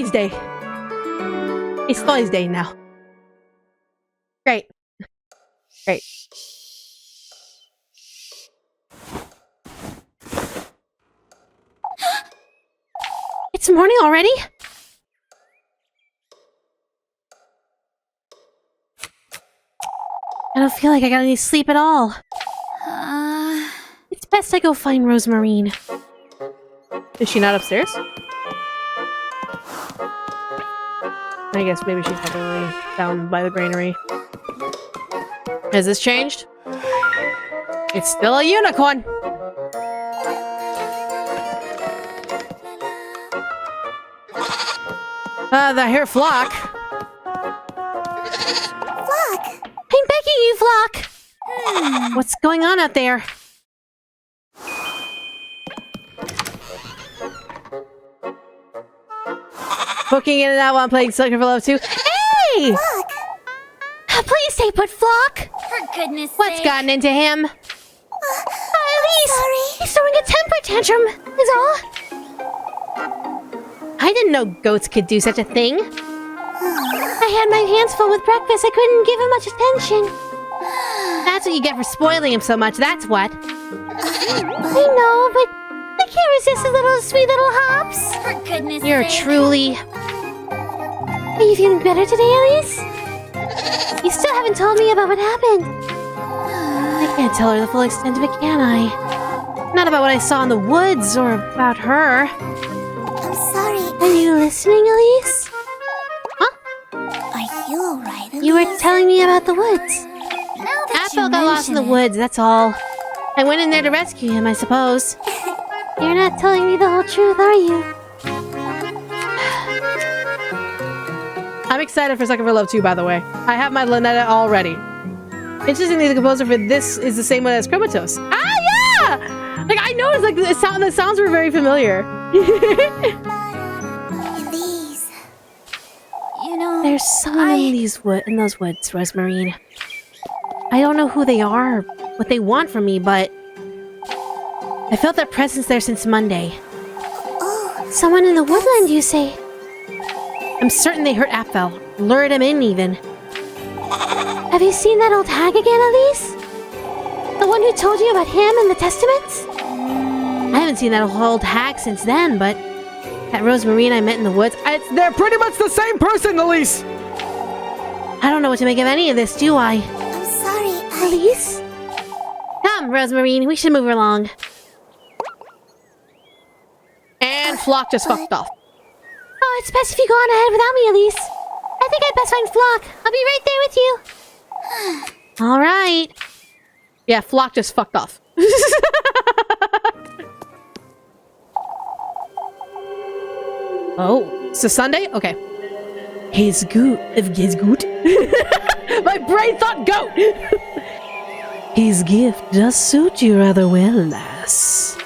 Thursday. It's Thursday now. Great. Great. It's morning already? I don't feel like I got any sleep at all. It's best I go find Rosemarine. Is she not upstairs? I guess maybe she's probably down by the granary. Has this changed? It's still a unicorn! I hear Flock. Flock! I'm begging you, Flock! What's going on out there? Booking in and out while I'm playing Sucker for Love 2. Hey! Flock! Please stay put, Flock! For goodness sake. What's gotten into him? Elise! Sorry. He's throwing a temper tantrum, is all. I didn't know goats could do such a thing. I had my hands full with breakfast. I couldn't give him much attention. That's what you get for spoiling him so much, that's what. I know, but I can't resist his little sweet little hops. For goodness You're sake. truly... Are you feeling better today, Elise? You still haven't told me about what happened. I can't tell her the full extent of it, can I? Not about what I saw in the woods, or about her. I'm sorry. Are you listening, Elise? Huh? Are you alright, Elise? You were telling me about the woods. Now that Apple got lost in the woods, that's all. I went in there to rescue him, I suppose. You're not telling me the whole truth, are you? I'm excited for Sucker for Love 2, by the way. I have my Lynetta all ready. Interestingly, the composer for this is the same one as Chromatos. Ah, yeah! Like, I noticed, like, the sounds were very familiar. Elise. You know, There's someone in those woods, Rosemarine. I don't know who they are, what they want from me, but... I felt their presence there since Monday. Oh, Someone in the woodland, you say? I'm certain they hurt Apfel. Lured him in, even. Have you seen that old hag again, Elise? The one who told you about him and the testaments? I haven't seen that old hag since then, but... That Rosemarine I met in the woods... They're pretty much the same person, Elise! I don't know what to make of any of this, do I? I'm sorry, Elise? Come, Rosemarine, we should move along. And Flock just fucked off. Oh, it's best if you go on ahead without me, Elise. I think I'd best find Flock. I'll be right there with you. Alright. Yeah, Flock just fucked off. Oh, it's a Sunday? Okay. His goat. My brain thought goat! His gift does suit you rather well, lass.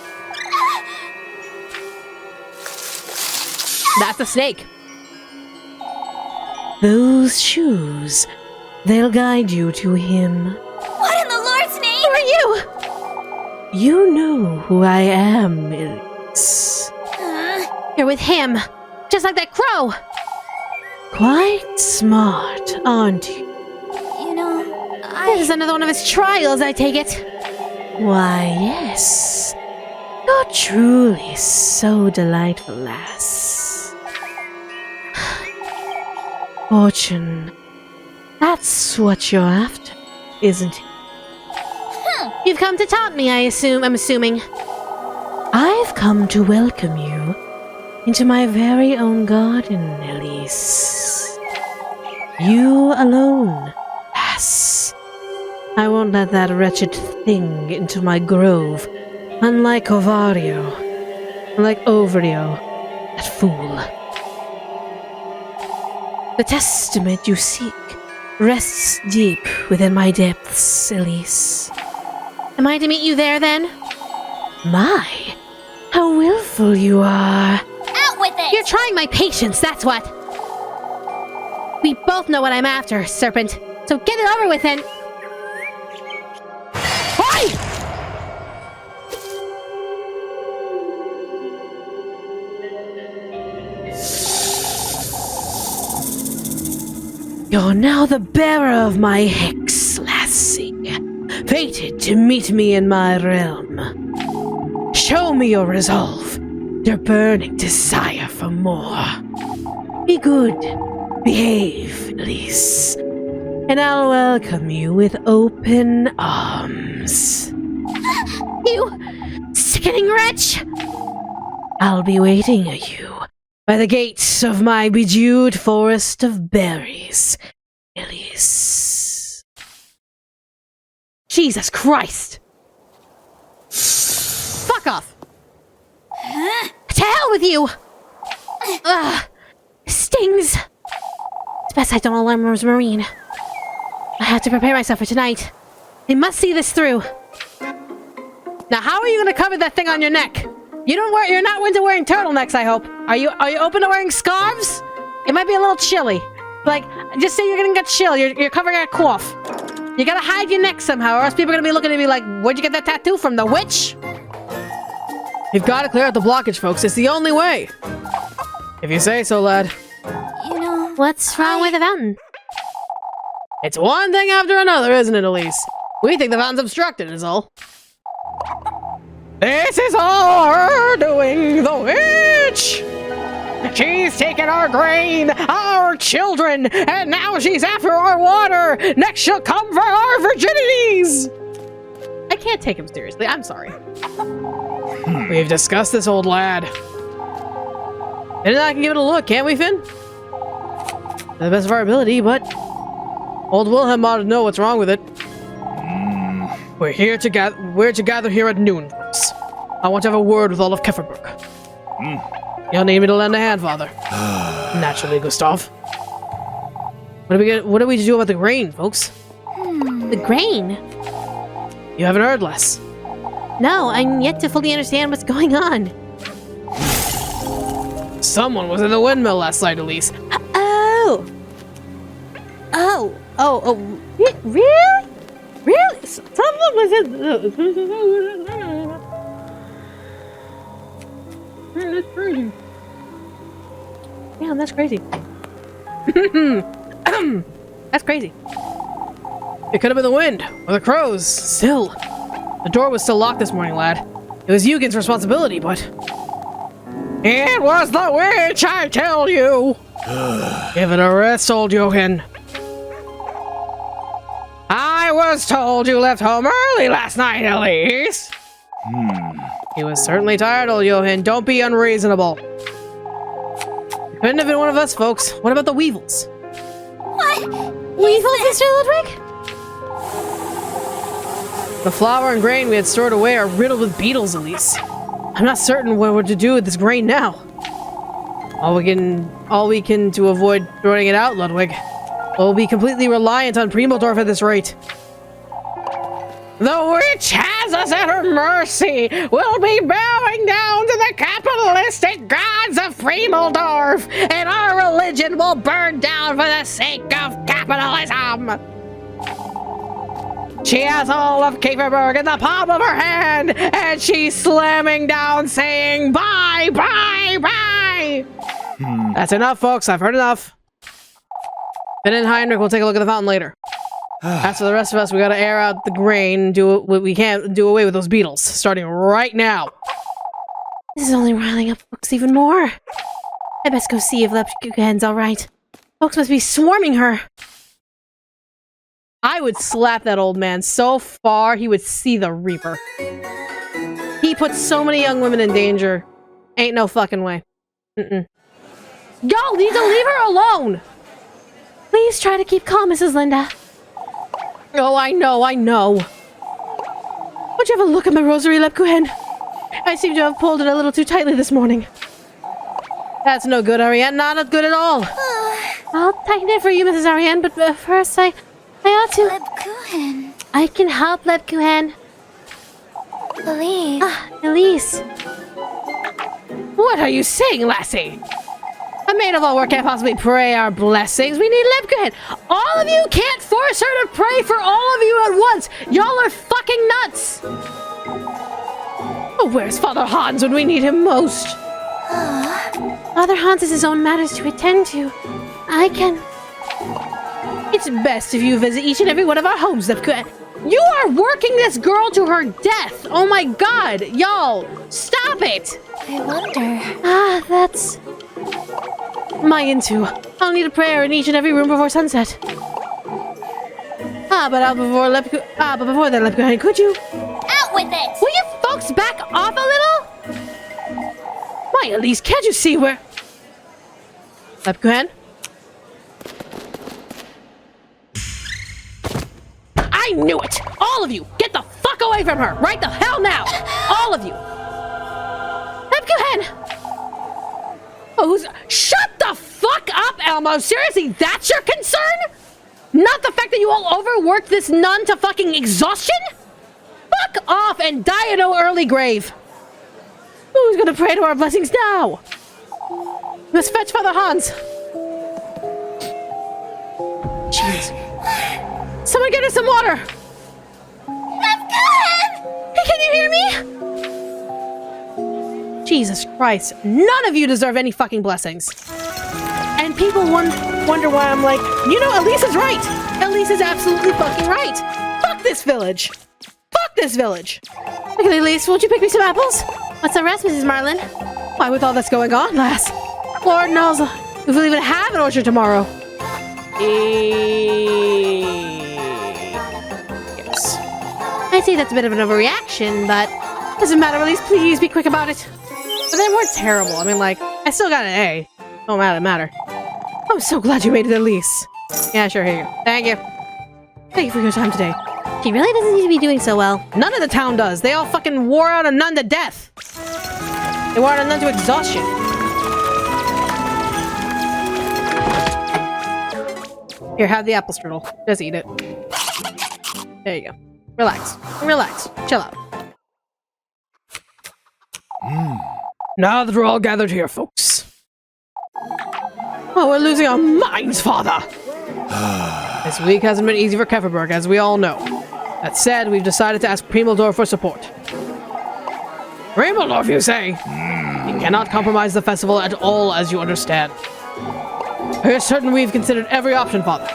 That's a snake. Those shoes, they'll guide you to him. What in the Lord's name? Who are you? You know who I am, Elise. You're with him, just like that crow. Quite smart, aren't you? You know, This is another one of his trials, I take it. Why, yes. You're truly so delightful, lass. Fortune. That's what you're after, isn't it? You've come to taunt me, I'm assuming. I've come to welcome you into my very own garden, Elise. You alone, lass. I won't let that wretched thing into my grove, unlike Ovario, unlike Ovario, that fool. The testament you seek rests deep within my depths, Elise. Am I to meet you there, then? My, how willful you are. out with it! You're trying my patience, that's what. We both know what I'm after, Serpent. So get it over with, then. Hey! You're now the bearer of my hex, lassie, fated to meet me in my realm. Show me your resolve, your burning desire for more. Be good, behave, Elise, and I'll welcome you with open arms. You sickening wretch! I'll be waiting for you by the gates of my bedewed forest of berries, Elise. Jesus Christ! Fuck off! To hell with you! Ugh! Stings! It's best I don't alarm Rosemarine. I have to prepare myself for tonight. I must see this through. Now, how are you going to cover that thing on your neck? You're not into wearing turtlenecks, I hope. Are you open to wearing scarves? It might be a little chilly. Like, just say you're gonna get chill. You're covering a cough. You gotta hide your neck somehow, or else people are gonna be looking at me like, where'd you get that tattoo from? The witch? You've got to clear out the blockage, folks. It's the only way. If you say so, lad. You know... What's wrong with the fountain? It's one thing after another, isn't it, Elise? We think the fountain's obstructed, is all. This is all her doing, the witch! She's taken our grain, our children, and now she's after our water! Next she'll come for our virginities! I can't take him seriously, I'm sorry. We've discussed this, old lad. And I can give it a look, can't we, Finn? To the best of our ability, but... Old Wilhelm ought to know what's wrong with it. We're to gather here at noon. I want to have a word with all of Kefferberg. You'll need me to lend a hand, Father. Naturally, Gustav. What are we to do about the grain, folks? The grain? You haven't heard, Les? No, I'm yet to fully understand what's going on. Someone was in the windmill last night, Elise. Really? Really? Someone was in... That's crazy. Yeah, that's crazy. That's crazy. It could have been the wind, or the crows. Still. The door was still locked this morning, lad. It was Eugen's responsibility, but... It was the witch, I tell you! Give it a rest, old Johan. I was told you left home early last night, Elise. He was certainly tired, old Johan. Don't be unreasonable. It couldn't have been one of us, folks. What about the weevils? What? Weevils, Mr. Ludwig? The flour and grain we had stored away are riddled with beetles, Elise. I'm not certain what we're to do with this grain now. All we can to avoid throwing it out, Ludwig. We'll be completely reliant on Primaldorf at this rate. The witch has us at her mercy. We'll be bowing down to the capitalistic gods of Primaldorf, and our religion will burn down for the sake of capitalism. She has all of Kieferberg in the palm of her hand, and she's slamming down saying, bye, bye, bye! That's enough, folks. I've heard enough. Finn and Heinrich will take a look at the fountain later. As for the rest of us, we gotta air out the grain, do what we can, do away with those beetles, starting right now. This is only riling up folks even more. I best go see if Lepkuchen's alright. Folks must be swarming her. I would slap that old man so far he would see the Reaper. He puts so many young women in danger. Ain't no fucking way. Y'all need to leave her alone! Please try to keep calm, Mrs. Linda. Oh, I know. Would you have a look at my rosary, Lepkuchen? I seem to have pulled it a little too tightly this morning. That's no good, Ariane. Not good at all. I'll tighten it for you, Mrs. Ariane, but first I ought to... Lepkuchen. I can help, Lepkuchen. Elise. Elise. What are you saying, lassie? A maid of all work can't possibly pray our blessings. We need Lepkuchen. All of you can't force her to pray for all of you at once. Y'all are fucking nuts. Oh, where's Father Hans when we need him most? Father Hans has his own matters to attend to. I can... It's best if you visit each and every one of our homes. You are working this girl to her death! Oh my god! Y'all, stop it! I wonder. That's... my into. I'll need a prayer in each and every room before sunset. But before then, let me go ahead. Could you? Out with it! Will you folks back off a little? Why, Elise, can't you see where... Let me go ahead. I knew it! All of you, get the fuck away from her! Right the hell now! All of you! Let me go ahead. Oh, shut the fuck up, Elmo! Seriously, that's your concern? Not the fact that you all overworked this nun to fucking exhaustion? Fuck off and die in no early grave. Who's gonna pray to our blessings now? Let's fetch Father Hans. Jeez. Someone get us some water. I'm good! Can you hear me? Jesus Christ. None of you deserve any fucking blessings. And people wonder why I'm like, you know, Elise is right. Elise is absolutely fucking right. Fuck this village. Fuck this village. Okay, Elise, won't you pick me some apples? What's the rest, Mrs. Marlin? Why, with all that's going on, lass? Lord knows if we'll even have an orchard tomorrow. Yes. I'd say that's a bit of an overreaction, but doesn't matter, Elise. Please be quick about it. But they weren't terrible. I mean, like, I still got an A. Don't matter. I'm so glad you made it, Elise. Yeah, sure, here you go. Thank you. Thank you for your time today. She really doesn't seem to be doing so well. None of the town does. They all fucking wore out a nun to death. They wore out a nun to exhaustion. Here, have the apple strudel. Just eat it. There you go. Relax. Chill out. Now that we're all gathered here, folks. Oh, we're losing our minds, Father! This week hasn't been easy for Keverberg, as we all know. That said, we've decided to ask Primeldor for support. Primeldor, you say? We cannot compromise the festival at all, as you understand. We're certain we've considered every option, Father.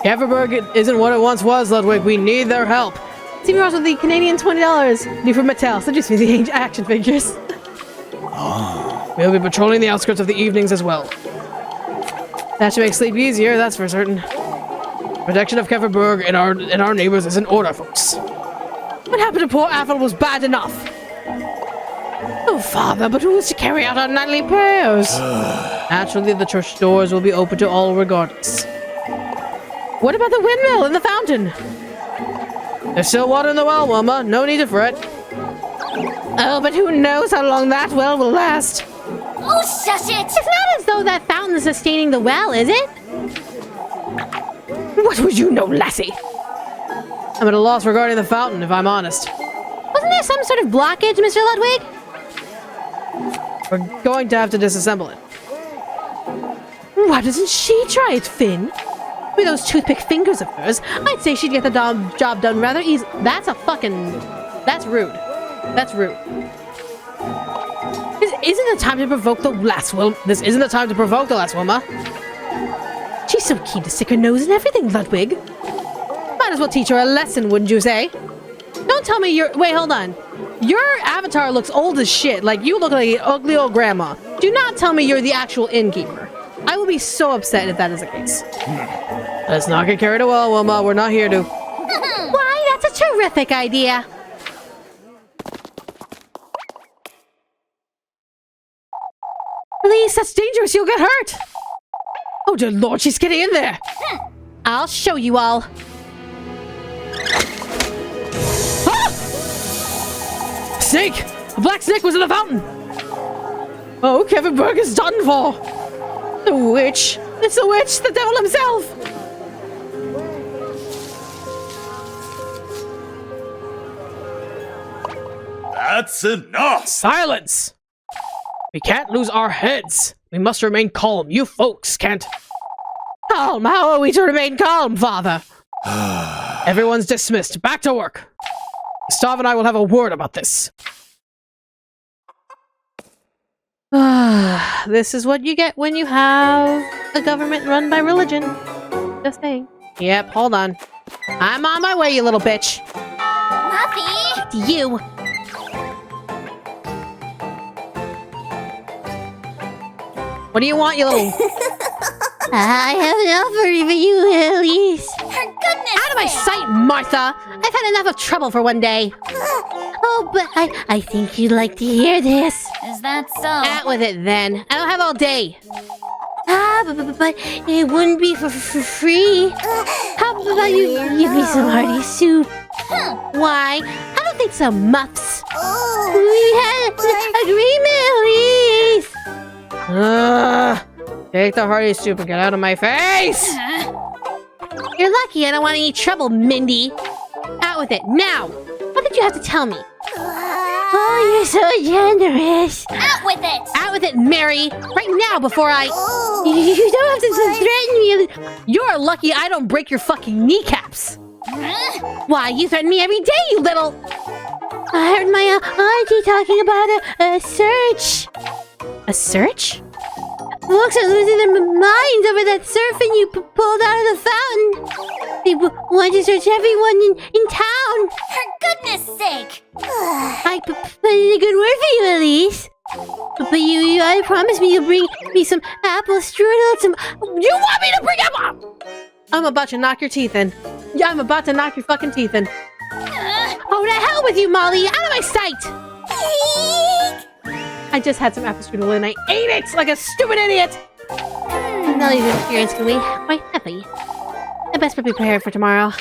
Keverberg isn't what it once was, Ludwig. We need their help. See me also with the Canadian $20. New from Mattel, so just me the action figures. We'll be patrolling the outskirts of the evenings as well. That should make sleep easier, that's for certain. Protection of Keverberg and our neighbors is in order, folks. What happened to poor Athel was bad enough. Oh, Father, but who is to carry out our nightly prayers? Naturally, the church doors will be open to all regardless. What about the windmill and the fountain? There's still water in the well, Wilma. No need to fret. Oh, but who knows how long that well will last? Oh, shush it! It's not as though that fountain is sustaining the well, is it? What would you know, lassie? I'm at a loss regarding the fountain, if I'm honest. Wasn't there some sort of blockage, Mr. Ludwig? We're going to have to disassemble it. Why doesn't she try it, Finn? With those toothpick fingers of hers, I'd say she'd get the job done rather easy. That's rude. That's rude. This isn't the time to provoke the lass, Wilma. She's so keen to stick her nose in everything, Ludwig. Might as well teach her a lesson, wouldn't you say? Don't tell me wait, hold on. Your avatar looks old as shit. Like, you look like an ugly old grandma. Do not tell me you're the actual innkeeper. I will be so upset if that is the case. Let's not get carried away, Wilma. We're not here to... Why, that's a terrific idea. Elise, that's dangerous. You'll get hurt. Oh, dear Lord, she's getting in there. I'll show you all. Ah! Snake! A black snake was in the fountain. Oh, Keverberg is done for. The witch. It's the witch, the devil himself. That's enough! Silence! We can't lose our heads. We must remain calm. You folks can't... Calm? How are we to remain calm, Father? Everyone's dismissed. Back to work. Gustav and I will have a word about this. This is what you get when you have a government run by religion. just saying. Yep, hold on. I'm on my way, you little bitch. Muffy! You. What do you want, you little... I have an offer for you, Elise. For goodness Out of my sake. sight, Martha! I've had enough of trouble for one day. Oh, but I think you'd like to hear this. Is that so? Out with it, then. I don't have all day. But it wouldn't be for free. How about you give me some hearty soup? Why? I don't think so, Muffs. We had an agreement, Elise. Take the hearty soup and get out of my face. You're lucky I don't want any trouble, Mindy. Out with it, now. What did you have to tell me? Oh, you're so generous. Out with it! Out with it, Mary! Right now, before I... You don't have to threaten me. You're lucky I don't break your fucking kneecaps. Why, you threaten me every day, you little... I heard my auntie talking about a search. A search? Folks are losing their minds over that serpent you pulled out of the fountain. They want to search everyone in town. For goodness sake! I put in a good word for you, Elise. But I promise me you'll bring me some apple strudel, some... You want me to bring apple? I'm about to knock your teeth in. Yeah, I'm about to knock your fucking teeth in. Oh, to hell with you, Molly! Out of my sight! I just had some apple strudel and I ate it like a stupid idiot! Nellie's experience can be quite heavy. I best be prepared for tomorrow.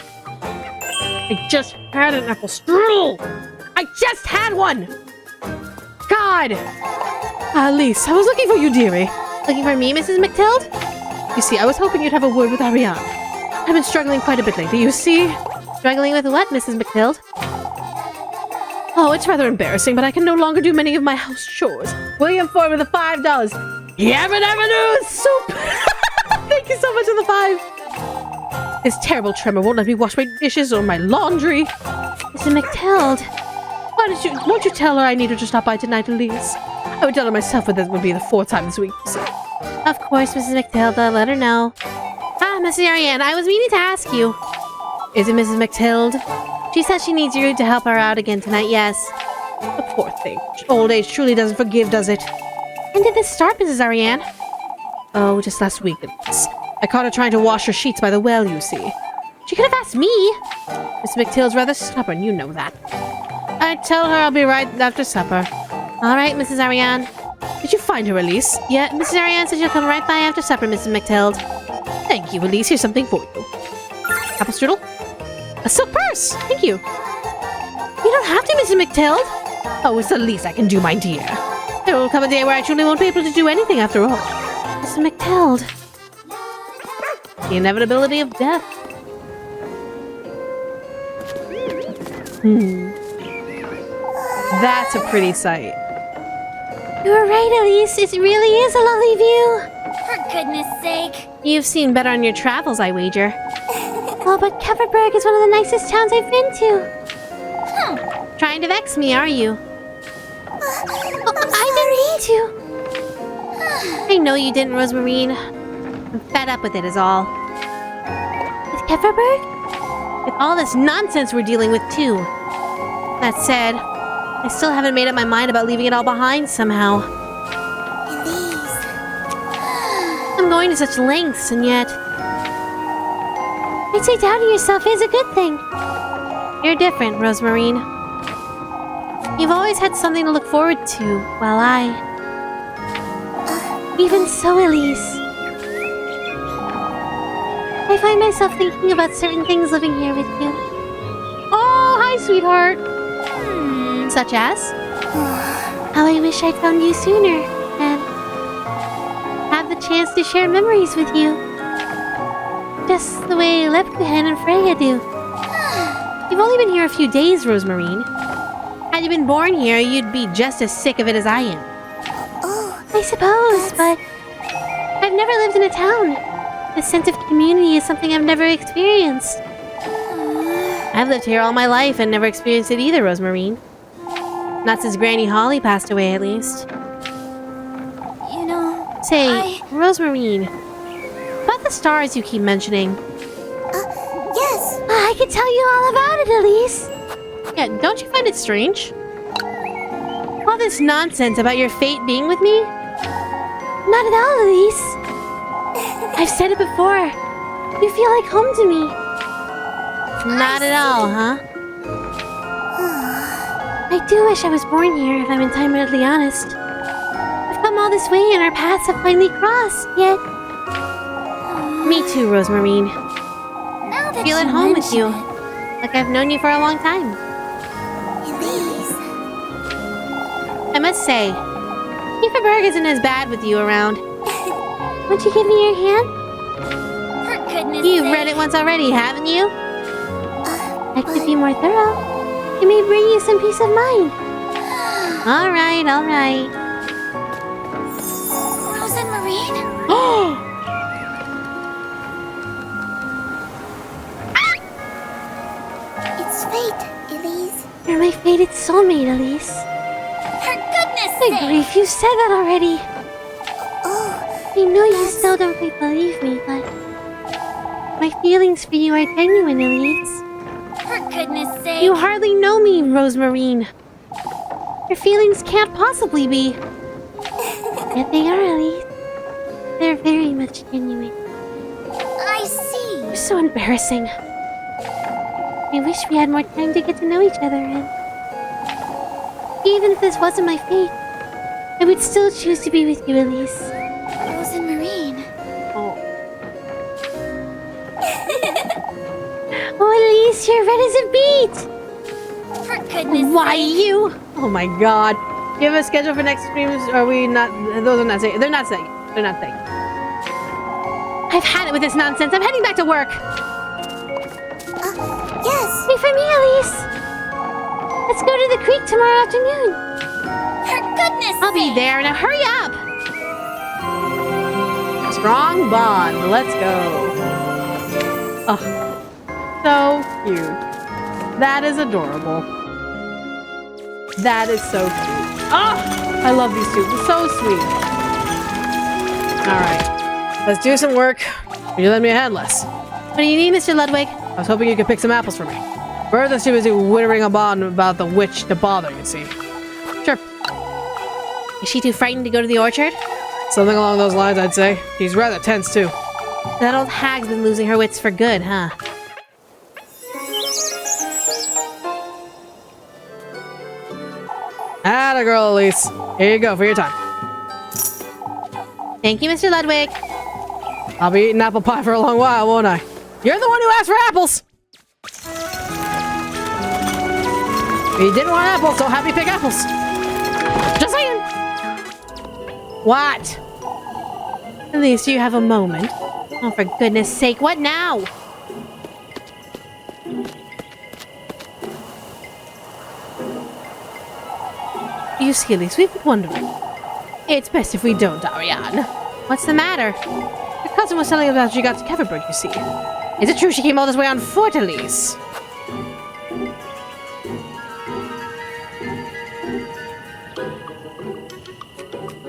I just had an apple strudel! I just had one! God! Elise, I was looking for you, dearie. Looking for me, Mrs. McTild? You see, I was hoping you'd have a word with Ariane. I've been struggling quite a bit lately, you see? Struggling with what, Mrs. McTild? Oh, it's rather embarrassing, but I can no longer do many of my house chores. William Ford with the $5. Yabba Dabba soup! Thank you so much for the 5. This terrible tremor won't let me wash my dishes or my laundry. Mrs. McTild, won't you tell her I need her to stop by tonight, Elise? I would tell her myself, but that would be the 4th time this week. So. Of course, Mrs. McTild, I'll let her know. Mrs. Ariane, I was meaning to ask you. Is it Mrs. McTild? She says she needs you to help her out again tonight, yes. The poor thing. Old age truly doesn't forgive, does it? When did this start, Mrs. Ariane? Oh, just last week. I caught her trying to wash her sheets by the well, you see. She could have asked me. Miss McTild's rather stubborn, you know that. I tell her I'll be right after supper. All right, Mrs. Ariane. Did you find her, Elise? Yeah, Mrs. Ariane said she'll come right by after supper, Mrs. McTild. Thank you, Elise. Here's something for you. Apple strudel? A silk purse! Thank you. You don't have to, Mrs. McTild. Oh, it's the least I can do, my dear. There will come a day where I truly won't be able to do anything after all. Mrs. McTild. The inevitability of death. That's a pretty sight. You're right, Elise. It really is a lovely view. For goodness sake. You've seen better on your travels, I wager. Oh, but Kefferberg is one of the nicest towns I've been to. Trying to vex me, are you? I didn't mean to. I know you didn't, Rosemarine. I'm fed up with it is all. With Kefferberg? With all this nonsense we're dealing with, too. That said, I still haven't made up my mind about leaving it all behind somehow. Elise. I'm going to such lengths, and yet... I'd say doubting yourself is a good thing. You're different, Rosemarine. You've always had something to look forward to, while I... Even so, Elise. I find myself thinking about certain things living here with you. Oh, hi, sweetheart. Such as? How I wish I'd found you sooner, and have the chance to share memories with you. Just the way Lepkuhen and Freya do. You've only been here a few days, Rosemarine. Had you been born here, you'd be just as sick of it as I am. Oh, I suppose, but I've never lived in a town. The sense of community is something I've never experienced. I've lived here all my life and never experienced it either, Rosemarine. Not since Granny Holly passed away, at least. you know... Say, Rosemarine, about the stars you keep mentioning, I could tell you all about it, Elise. Yeah, don't you find it strange? All this nonsense about your fate being with me? Not at all, Elise. I've said it before. You feel like home to me. Not at all, huh? I do wish I was born here, if I'm entirely honest. I've come all this way and our paths have finally crossed, yet... Me too, Rosemarine. Now that Feel at you home with mention you. it, Like I've known you for a long time. Elise. I must say, Kieferberg isn't as bad with you around. Won't you give me your hand? For goodness You've sake. read it once already, haven't you? I could be more thorough. It may bring you some peace of mind. Alright, alright. Rosemarine? Oh! It's fate, Elise. You're my fated soulmate, Elise. For goodness Good sake! grief, you said that already. Oh, I know you still don't quite believe me, but... my feelings for you are genuine, Elise. for goodness sake! You hardly know me, Rosemarine. Your feelings can't possibly be. Yet they are, Elise. They're very much genuine. I see. You're so embarrassing. I wish we had more time to get to know each other, and... even if this wasn't my fate, I would still choose to be with you, Elise. Rosemarine. Oh. Oh, Elise, you're red as a beet! For goodness Why sake! you? Oh my god. Do you have a schedule for next streams? Are we not... those are not saying... they're not saying. They're not saying. I've had it with this nonsense. I'm heading back to work. Yes! Wait for me, Elise. Let's go to the creek tomorrow afternoon. For goodness I'll be sake! there. Now hurry up. Strong bond. Let's go. Oh, so cute. That is adorable. That is so cute. Oh, I love these two. They're so sweet. All right, let's do some work. Will you lend me a hand, Les? What do you need, Mr. Ludwig? I was hoping you could pick some apples for me. Bertha's too busy wittering a bond about the witch to bother, you see. Sure. Is she too frightened to go to the orchard? Something along those lines, I'd say. She's rather tense, too. That old hag's been losing her wits for good, huh? Atta girl, Elise. Here you go for your time. Thank you, Mr. Ludwig. I'll be eating apple pie for a long while, won't I? You're the one who asked for apples! You didn't want apples, so happy pick apples. Just saying. What? At least you have a moment. Oh, for goodness sake, what now? You see, Elise, we've been wondering. It's best if we don't, Ariane. What's the matter? Your cousin was telling about she got to Keverberg, you see. Is it true she came all this way on foot, Elise?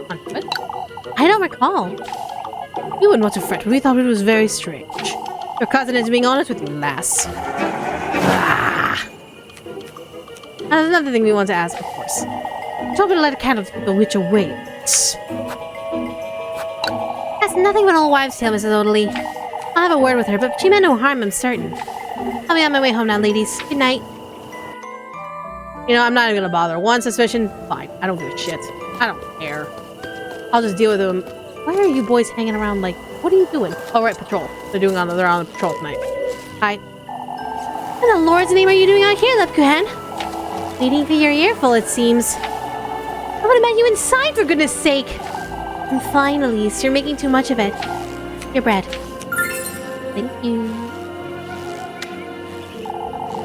On foot? I don't recall. You wouldn't want to fret, but we thought it was very strange. Your cousin is being honest with you, lass. Ah. There's another thing we want to ask, of course. You told me to let a candle keep the witch away. That's nothing but an old wives' tale, Mrs. Odeley. I'll have a word with her, but she meant no harm, I'm certain. I'll be on my way home now, ladies. Good night. You know, I'm not even gonna bother. One suspicion, fine. I don't give a shit. I don't care. I'll just deal with them. Why are you boys hanging around like... what are you doing? Oh, right, patrol. They're on patrol tonight. Hi. What in the Lord's name are you doing out here, Lepkuhan? Waiting for your earful, it seems. What about you inside, for goodness sake? I'm fine, Elise. You're making too much of it. Your bread. Thank you.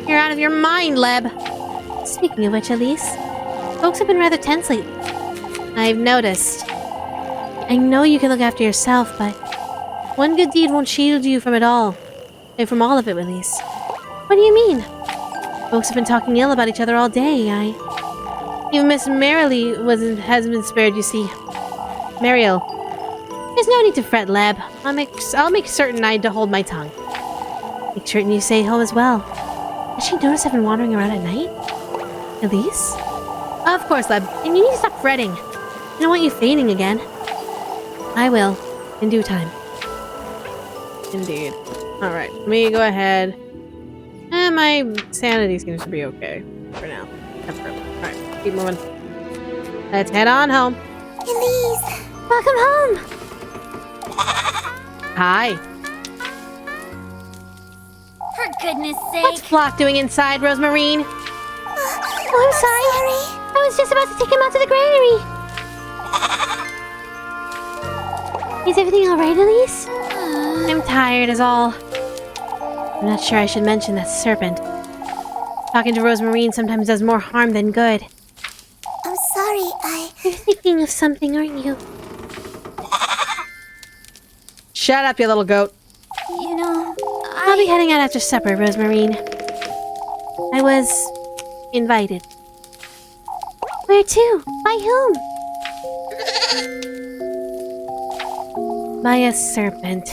You're out of your mind, Leb. Speaking of which, Elise, folks have been rather tense lately. I've noticed. I know you can look after yourself, but one good deed won't shield you from it all. And from all of it, Elise. What do you mean? Folks have been talking ill about each other all day. Even Miss Merrily hasn't been spared, you see. Mariel. There's no need to fret, Leb. I'll make certain I hold my tongue. Make certain you stay home as well. Has she noticed I've been wandering around at night? Elise? Of course, Leb. And you need to stop fretting. I don't want you fainting again. I will. In due time. Indeed. Alright, let me go ahead. And my sanity seems to be okay. For now. Temporarily. Alright, keep moving. Let's head on home. Elise! Welcome home! Hi. For goodness sake. What's Flock doing inside, Rosemarine? Oh, I'm sorry. I was just about to take him out to the granary. Is everything alright, Elise? I'm tired is all. I'm not sure I should mention that serpent. Talking to Rosemarine sometimes does more harm than good. I'm sorry, You're thinking of something, aren't you? Shut up, you little goat. You know, I'll be heading out after supper, Rosemarine. I was invited. Where to? By whom? By a serpent.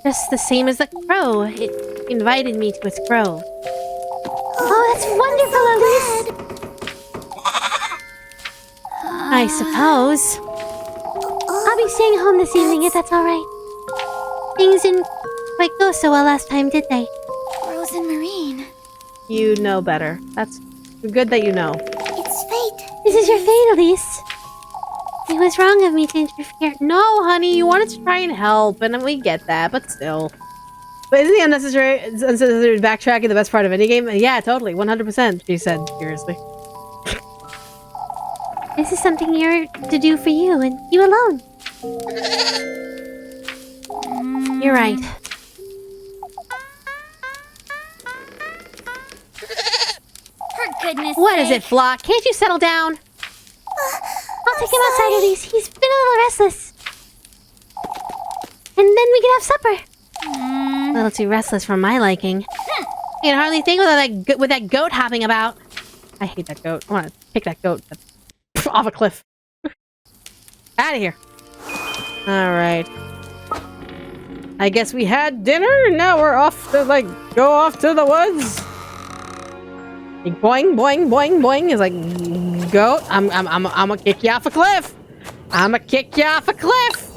Just the same as the crow. It invited me to its grove. Oh, that's wonderful, Elise! I suppose. I'll be staying home this evening if that's alright. Things didn't quite go so well last time, did they? Rosemarine. You know better. That's good that you know. It's fate. This is your fate, Elise. It was wrong of me to interfere. No, honey, you wanted to try and help, and we get that, but still. But isn't the unnecessary backtracking the best part of any game? Yeah, totally, 100%, she said, curiously. This is something you're to do for you, and you alone. You're right. For goodness What sake. is it, Flock? Can't you settle down? I'll take him outside, Elise. He's been a little restless. And then we can have supper. A little too restless for my liking. I can hardly think with that goat hopping about. I hate that goat. I want to kick that goat off a cliff. Out of here. Alright. I guess we had dinner, and now we're off to, go off to the woods. Like, boing, boing, boing, boing. It's like, goat, I'm gonna kick you off a cliff. I'm gonna kick you off a cliff.